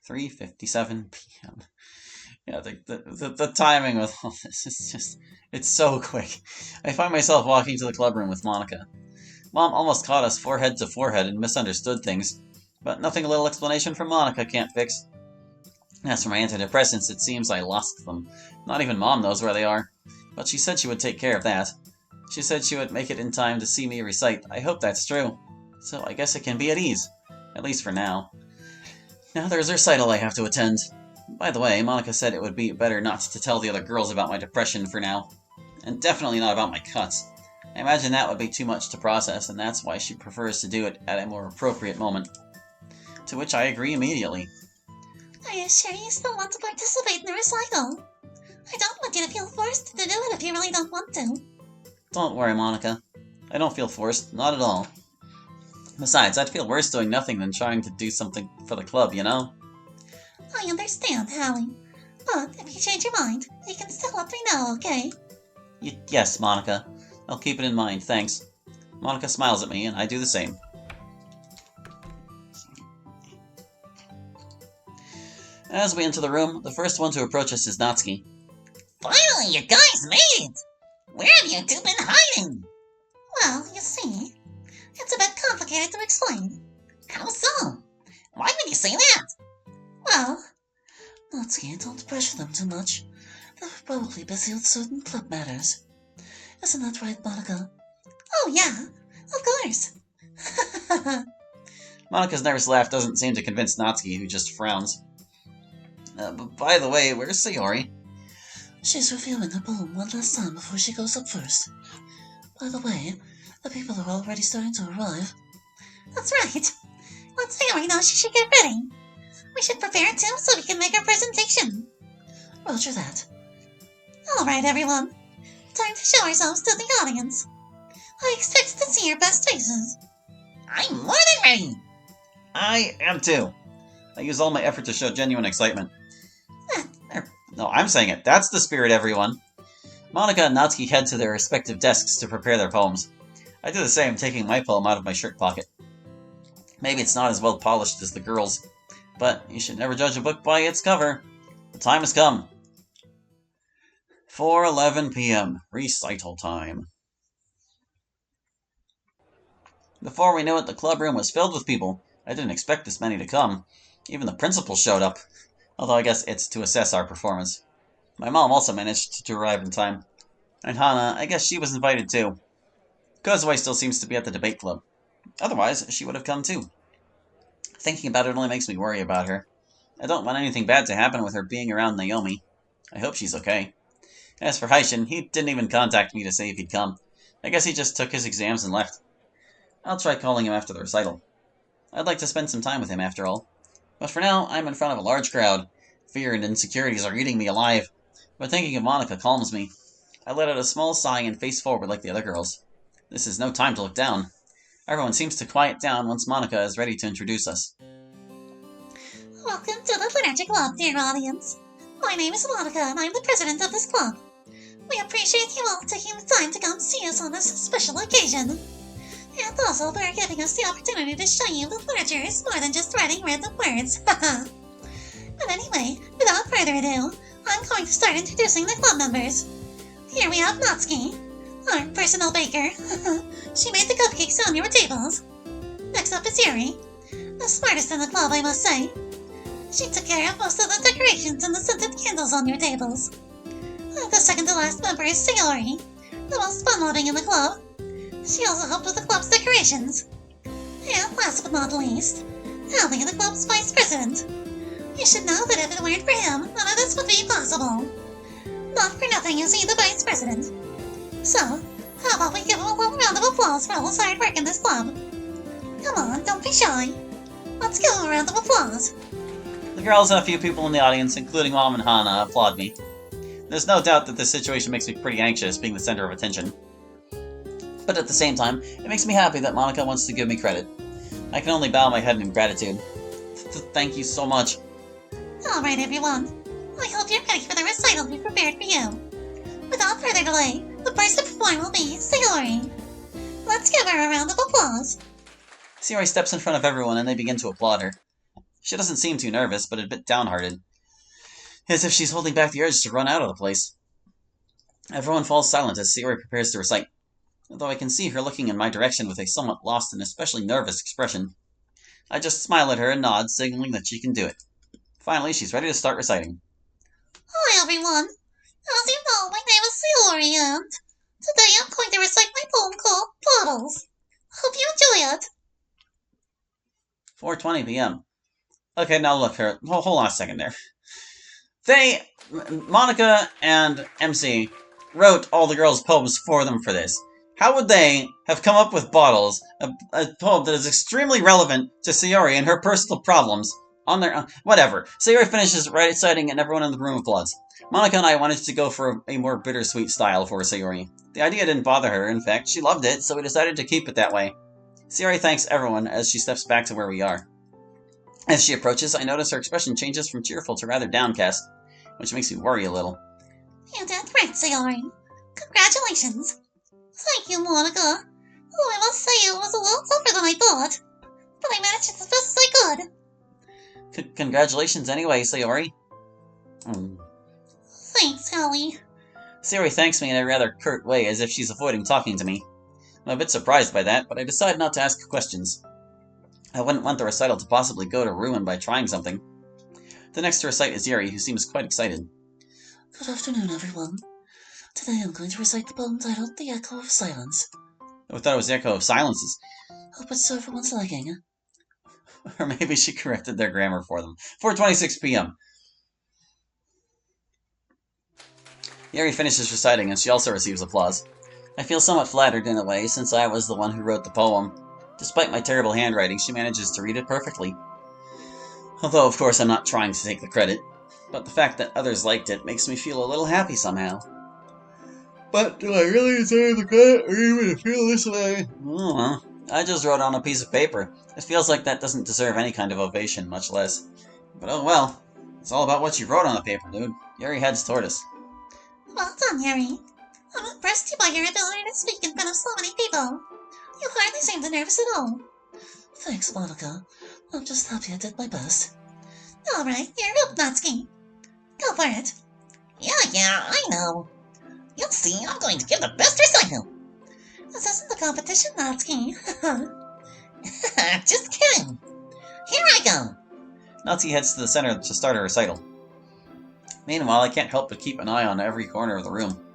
3:57 p.m. Yeah, the timing with all this is just, it's so quick. I find myself walking to the club room with Monica. Mom almost caught us forehead to forehead and misunderstood things, but nothing a little explanation from Monica can't fix. As for my antidepressants, it seems I lost them. Not even Mom knows where they are, but she said she would take care of that. She said she would make it in time to see me recite. I hope that's true. So I guess I can be at ease. At least for now. Now there's a recital I have to attend. By the way, Monica said it would be better not to tell the other girls about my depression for now. And definitely not about my cuts. I imagine that would be too much to process, and that's why she prefers to do it at a more appropriate moment. To which I agree immediately. Are you sure you still want to participate in the recital? I don't want you to feel forced to do it if you really don't want to. Don't worry, Monica. I don't feel forced, not at all. Besides, I'd feel worse doing nothing than trying to do something for the club, you know? I understand, Hallie. But if you change your mind, you can still let me know, okay? Yes, Monica. I'll keep it in mind, thanks. Monica smiles at me, and I do the same. As we enter the room, the first one to approach us is Natsuki. Finally, you guys made it! Where have you two been hiding? Well, you see, it's a bit complicated to explain. How so? Why would you say that? Well, Natsuki, don't pressure them too much. They're probably busy with certain club matters. Isn't that right, Monica? Oh, yeah, of course. Monica's nervous laugh doesn't seem to convince Natsuki, who just frowns. But by the way, where's Sayori? She's reviewing her poem one last time before she goes up first. By the way, the people are already starting to arrive. That's right. Let Sayori know she should get ready. We should prepare too so we can make our presentation. Roger that. Alright, everyone. Time to show ourselves to the audience. I expect to see your best faces. I'm more than ready. I am too. I use all my effort to show genuine excitement. No, I'm saying it. That's the spirit, everyone. Monica and Natsuki head to their respective desks to prepare their poems. I do the same, taking my poem out of my shirt pocket. Maybe it's not as well polished as the girls', but you should never judge a book by its cover. The time has come. 4:11 p.m. Recital time. Before we knew it, the club room was filled with people. I didn't expect this many to come. Even the principal showed up. Although I guess it's to assess our performance. My mom also managed to arrive in time. And Hana, I guess she was invited too. Kozue still seems to be at the debate club. Otherwise, she would have come too. Thinking about it only makes me worry about her. I don't want anything bad to happen with her being around Naomi. I hope she's okay. As for Haishin, he didn't even contact me to say if he'd come. I guess he just took his exams and left. I'll try calling him after the recital. I'd like to spend some time with him after all. But for now, I'm in front of a large crowd. Fear and insecurities are eating me alive. But thinking of Monica calms me. I let out a small sigh and face forward like the other girls. This is no time to look down. Everyone seems to quiet down once Monica is ready to introduce us. Welcome to the Literature Club, dear audience. My name is Monica, and I'm the president of this club. We appreciate you all taking the time to come see us on this special occasion. And also for giving us the opportunity to show you that literature is more than just writing random words. But anyway, without further ado, I'm going to start introducing the club members. Here we have Natsuki, our personal baker. She made the cupcakes on your tables. Next up is Yuri, the smartest in the club, I must say. She took care of most of the decorations and the scented candles on your tables. The second to last member is Sayori, the most fun-loving in the club. She also helped with the club's decorations. And last but not least, Hallie, the club's vice president. You should know that if it weren't for him, none of this would be possible. Not for nothing is he the vice president. So, how about we give him a little round of applause for all his hard work in this club? Come on, don't be shy. Let's give him a round of applause. The girls and a few people in the audience, including Mom and Hana, applaud me. There's no doubt that this situation makes me pretty anxious, being the center of attention. But at the same time, it makes me happy that Monica wants to give me credit. I can only bow my head in gratitude. Thank you so much. Alright, everyone. I hope you're ready for the recital we prepared for you. Without further delay, the first to perform will be Sayori. Let's give her a round of applause. Sayori steps in front of everyone and they begin to applaud her. She doesn't seem too nervous, but a bit downhearted, as if she's holding back the urge to run out of the place. Everyone falls silent as Sayori prepares to recite, although I can see her looking in my direction with a somewhat lost and especially nervous expression. I just smile at her and nod, signaling that she can do it. Finally, she's ready to start reciting. Hi, everyone. As you know, my name is Sayori, and today I'm going to recite my poem called Bottles. Hope you enjoy it. 4:20 p.m. Okay, now look, hold on a second there. Monica and MC wrote all the girls' poems for them for this. How would they have come up with Bottles, a poem that is extremely relevant to Sayori and her personal problems, on their own? Whatever. Sayori finishes reciting and everyone in the room applauds. Monica and I wanted to go for a more bittersweet style for Sayori. The idea didn't bother her, in fact, she loved it, so we decided to keep it that way. Sayori thanks everyone as she steps back to where we are. As she approaches, I notice her expression changes from cheerful to rather downcast, which makes me worry a little. You did great, Sayori. Congratulations. Thank you, Monica. Oh, I must say it was a little tougher than I thought, but I managed it as best as I could. Congratulations anyway, Sayori. Thanks, Hallie. Sayori thanks me in a rather curt way, as if she's avoiding talking to me. I'm a bit surprised by that, but I decide not to ask questions. I wouldn't want the recital to possibly go to ruin by trying something. The next to recite is Yuri, who seems quite excited. Good afternoon, everyone. Today I'm going to recite the poem titled The Echo of Silence. I thought it was the Echo of Silences. Hope it's to everyone's liking. Or maybe she corrected their grammar for them. 4:26 p.m. Yuri finishes reciting, and she also receives applause. I feel somewhat flattered in a way, since I was the one who wrote the poem. Despite my terrible handwriting, she manages to read it perfectly. Although, of course, I'm not trying to take the credit. But the fact that others liked it makes me feel a little happy somehow. But do I really deserve the credit, or even feel this way? Oh, I just wrote on a piece of paper. It feels like that doesn't deserve any kind of ovation, much less. But oh well. It's all about what you wrote on the paper, dude. Yuri heads toward us. Well done, Yuri. I'm impressed by your ability to speak in front of so many people. You hardly seem nervous at all. Thanks, Monica. I'm just happy I did my best. Alright, you're up, Natsuki. Go for it. Yeah, I know. You'll see, I'm going to give the best recital. This isn't a competition, Natsuki. Just kidding. Here I go. Natsuki heads to the center to start her recital. Meanwhile, I can't help but keep an eye on every corner of the room.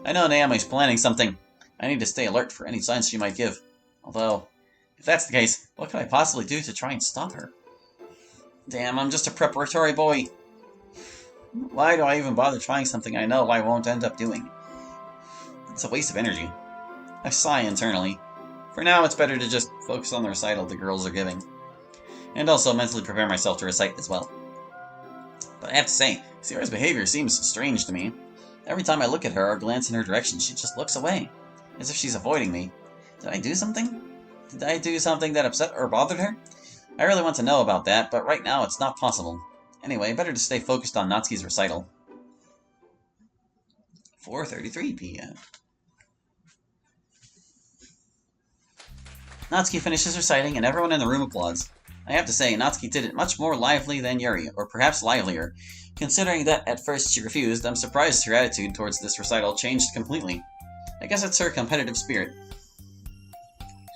I know Naomi's planning something. I need to stay alert for any signs she might give. Although, if that's the case, what could I possibly do to try and stop her? Damn, I'm just a preparatory boy. Why do I even bother trying something I know I won't end up doing? It's a waste of energy. I sigh internally. For now, it's better to just focus on the recital the girls are giving. And also mentally prepare myself to recite as well. But I have to say, Sierra's behavior seems strange to me. Every time I look at her or glance in her direction, she just looks away, as if she's avoiding me. Did I do something? Did I do something that upset or bothered her? I really want to know about that, but right now it's not possible. Anyway, better to stay focused on Natsuki's recital. 4:33 p.m. Natsuki finishes reciting, and everyone in the room applauds. I have to say, Natsuki did it much more lively than Yuri, or perhaps livelier. Considering that at first she refused, I'm surprised her attitude towards this recital changed completely. I guess it's her competitive spirit.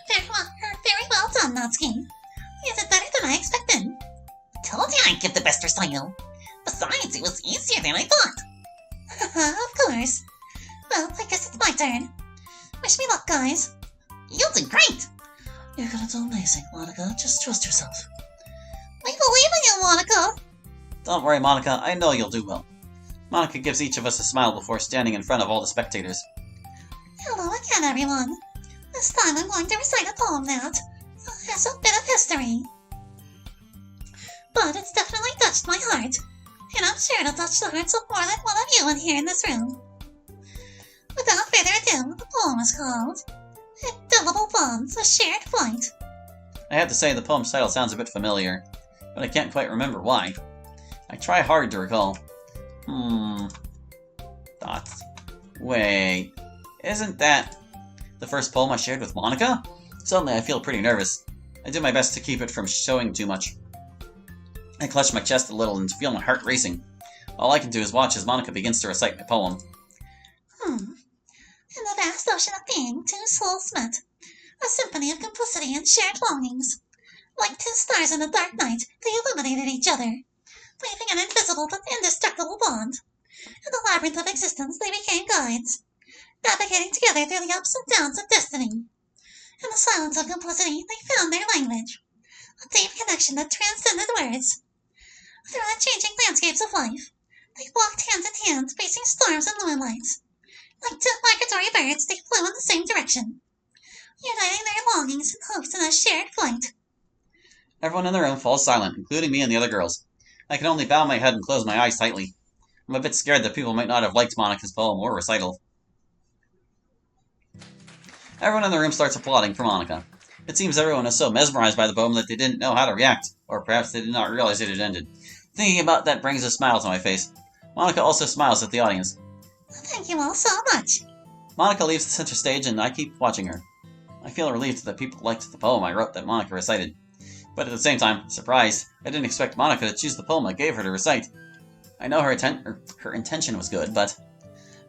Very well done, Natsuki. You did better than I expected. Told you I'd give the best recital. Besides, it was easier than I thought. Of course. Well, I guess it's my turn. Wish me luck, guys. You'll do great. You're gonna do amazing, Monica. Just trust yourself. We believe in you, Monica. Don't worry, Monica. I know you'll do well. Monica gives each of us a smile before standing in front of all the spectators. Hello again, everyone. This time I'm going to recite a poem that has a bit of history. But it's definitely touched my heart, and I'm sure it'll touch the hearts of more than one of you in here in this room. Without further ado, the poem is called Indelible Bonds, A Shared Flight. I have to say the poem's title sounds a bit familiar, but I can't quite remember why. I try hard to recall. Thoughts. Wait, isn't that the first poem I shared with Monica? Suddenly I feel pretty nervous. I do my best to keep it from showing too much. I clutch my chest a little and feel my heart racing. All I can do is watch as Monica begins to recite my poem. In the vast ocean of being, two souls met. A symphony of complicity and shared longings. Like two stars in a dark night, they illuminated each other, weaving an invisible but indestructible bond. In the labyrinth of existence, they became guides, navigating together through the ups and downs of destiny. In the silence of complicity, they found their language, a deep connection that transcended words. Through the changing landscapes of life, they walked hand in hand, facing storms and moonlights. Like two migratory birds, they flew in the same direction, uniting their longings and hopes in a shared flight. Everyone in the room falls silent, including me and the other girls. I can only bow my head and close my eyes tightly. I'm a bit scared that people might not have liked Monica's poem or recital. Everyone in the room starts applauding for Monica. It seems everyone is so mesmerized by the poem that they didn't know how to react, or perhaps they did not realize it had ended. Thinking about that brings a smile to my face. Monica also smiles at the audience. Thank you all so much. Monica leaves the center stage and I keep watching her. I feel relieved that people liked the poem I wrote that Monica recited. But at the same time, surprised, I didn't expect Monica to choose the poem I gave her to recite. I know her intention was good, but...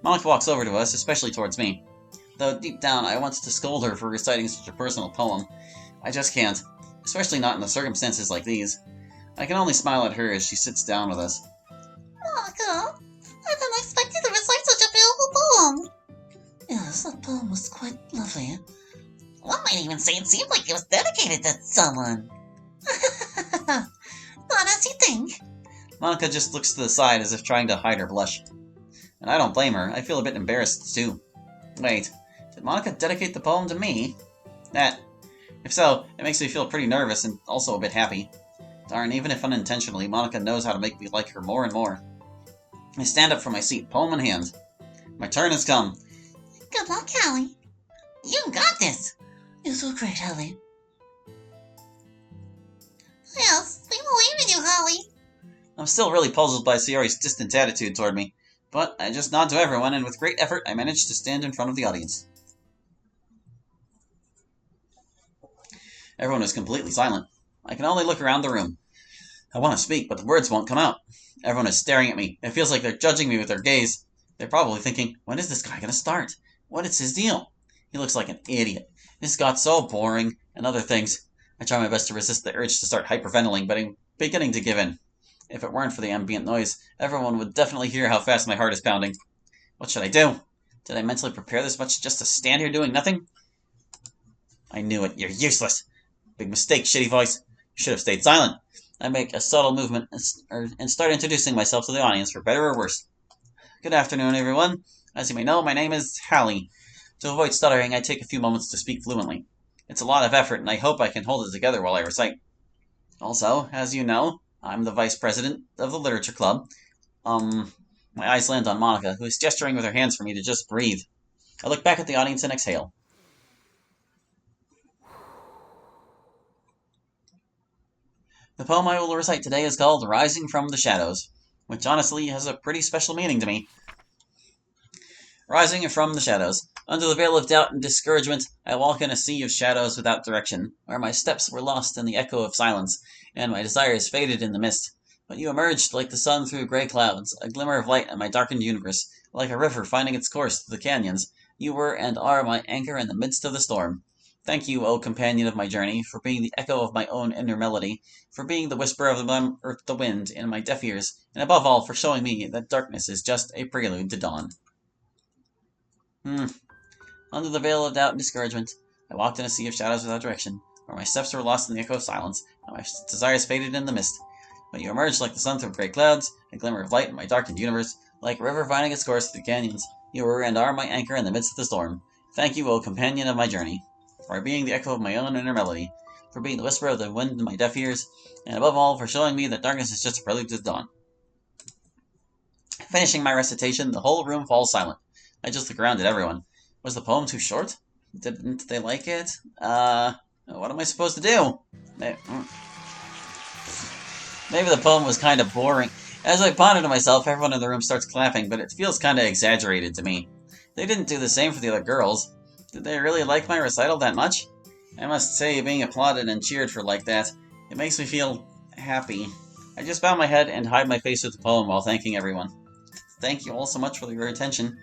Monica walks over to us, especially towards me. Though deep down I want to scold her for reciting such a personal poem. I just can't, especially not in the circumstances like these. I can only smile at her as she sits down with us. Monica, I didn't expect you to recite such a beautiful poem. Yes, that poem was quite lovely. One might even say it seemed like it was dedicated to someone. Not as you think. Monica just looks to the side as if trying to hide her blush. And I don't blame her. I feel a bit embarrassed, too. Wait, did Monica dedicate the poem to me? If so, it makes me feel pretty nervous and also a bit happy. Darn, even if unintentionally, Monica knows how to make me like her more and more. I stand up from my seat, poem in hand. My turn has come. Good luck, Hallie. You got this. You're so great, Hallie. Yes, we believe in you, Hallie. I'm still really puzzled by Sayori's distant attitude toward me, but I just nod to everyone, and with great effort, I manage to stand in front of the audience. Everyone is completely silent. I can only look around the room. I want to speak, but the words won't come out. Everyone is staring at me. It feels like they're judging me with their gaze. They're probably thinking, when is this guy going to start? What is his deal? He looks like an idiot. This got so boring, and other things. I try my best to resist the urge to start hyperventilating, but I'm beginning to give in. If it weren't for the ambient noise, everyone would definitely hear how fast my heart is pounding. What should I do? Did I mentally prepare this much just to stand here doing nothing? I knew it. You're useless. Big mistake, shitty voice. You should have stayed silent. I make a subtle movement and start introducing myself to the audience, for better or worse. Good afternoon, everyone. As you may know, my name is Hallie. To avoid stuttering, I take a few moments to speak fluently. It's a lot of effort, and I hope I can hold it together while I recite. Also, as you know, I'm the vice president of the literature club. My eyes land on Monica, who is gesturing with her hands for me to just breathe. I look back at the audience and exhale. The poem I will recite today is called Rising from the Shadows, which honestly has a pretty special meaning to me. Rising from the shadows. Under the veil of doubt and discouragement, I walk in a sea of shadows without direction, where my steps were lost in the echo of silence, and my desires faded in the mist. But you emerged like the sun through gray clouds, a glimmer of light in my darkened universe, like a river finding its course through the canyons. You were and are my anchor in the midst of the storm. Thank you, O companion of my journey, for being the echo of my own inner melody, for being the whisper of the wind in my deaf ears, and above all, for showing me that darkness is just a prelude to dawn. Under the veil of doubt and discouragement, I walked in a sea of shadows without direction, where my steps were lost in the echo of silence, and my desires faded in the mist. But you emerged like the sun through gray clouds, a glimmer of light in my darkened universe, like a river finding its course through the canyons. You were and are my anchor in the midst of the storm. Thank you, O companion of my journey, for being the echo of my own inner melody, for being the whisper of the wind in my deaf ears, and above all, for showing me that darkness is just a prelude to dawn. Finishing my recitation, the whole room falls silent. I just look around at everyone. Was the poem too short? Didn't they like it? What am I supposed to do? Maybe the poem was kind of boring. As I ponder to myself, everyone in the room starts clapping, but it feels kind of exaggerated to me. They didn't do the same for the other girls. Did they really like my recital that much? I must say, being applauded and cheered for like that, it makes me feel happy. I just bow my head and hide my face with the poem while thanking everyone. Thank you all so much for your attention.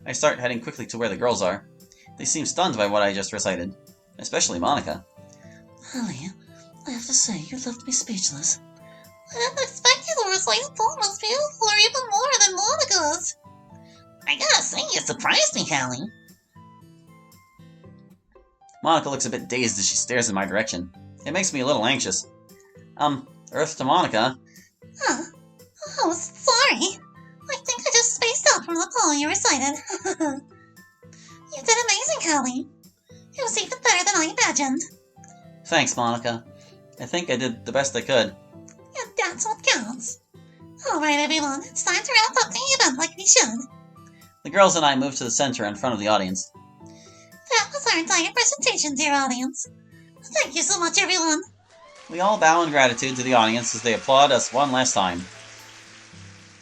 I start heading quickly to where the girls are. They seem stunned by what I just recited, especially Monica. Holly, I have to say, you left me speechless. I didn't expect you to recite a poem as beautiful or even more than Monica's. I gotta say, you surprised me, Hallie. Monica looks a bit dazed as she stares in my direction. It makes me a little anxious. Earth to Monica. Huh? Oh, sorry. I think I just spaced out from the poem you recited. You did amazing, Holly. It was even better than I imagined. Thanks, Monica. I think I did the best I could. And that's what counts. Alright, everyone, it's time to wrap up the event like we should. The girls and I move to the center in front of the audience. That was our entire presentation, dear audience. Thank you so much, everyone. We all bow in gratitude to the audience as they applaud us one last time.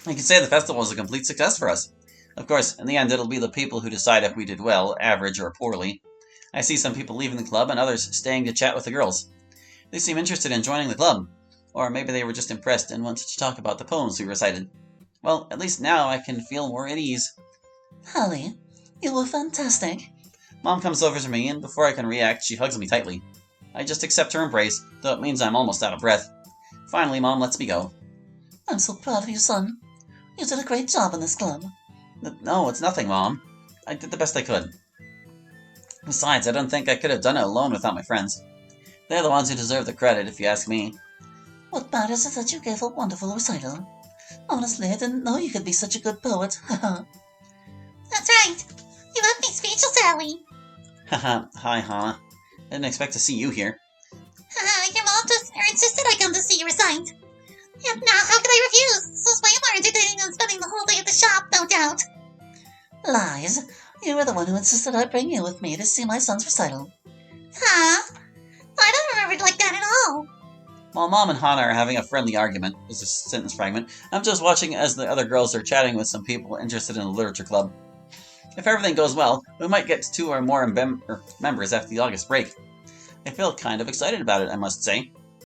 I can say the festival was a complete success for us. Of course, in the end it'll be the people who decide if we did well, average, or poorly. I see some people leaving the club and others staying to chat with the girls. They seem interested in joining the club. Or maybe they were just impressed and wanted to talk about the poems we recited. Well, at least now I can feel more at ease. Holly, you were fantastic. Mom comes over to me, and before I can react, she hugs me tightly. I just accept her embrace, though it means I'm almost out of breath. Finally, Mom lets me go. I'm so proud of you, son. You did a great job in this club. No, it's nothing, Mom. I did the best I could. Besides, I don't think I could have done it alone without my friends. They're the ones who deserve the credit, if you ask me. What matters is that you gave a wonderful recital. Honestly, I didn't know you could be such a good poet. That's right. You left me speechless, Allie. Haha, hi, Hannah. I didn't expect to see you here. Your mom just insisted I come to see you recite. And now how could I refuse? This is way more entertaining than spending the whole day at the shop, no doubt. Lies. You were the one who insisted I bring you with me to see my son's recital. Huh? I don't remember it like that at all. While Mom and Hannah are having a friendly argument, is a sentence fragment, I'm just watching as the other girls are chatting with some people interested in the literature club. If everything goes well, we might get 2 or more members after the August break. I feel kind of excited about it, I must say.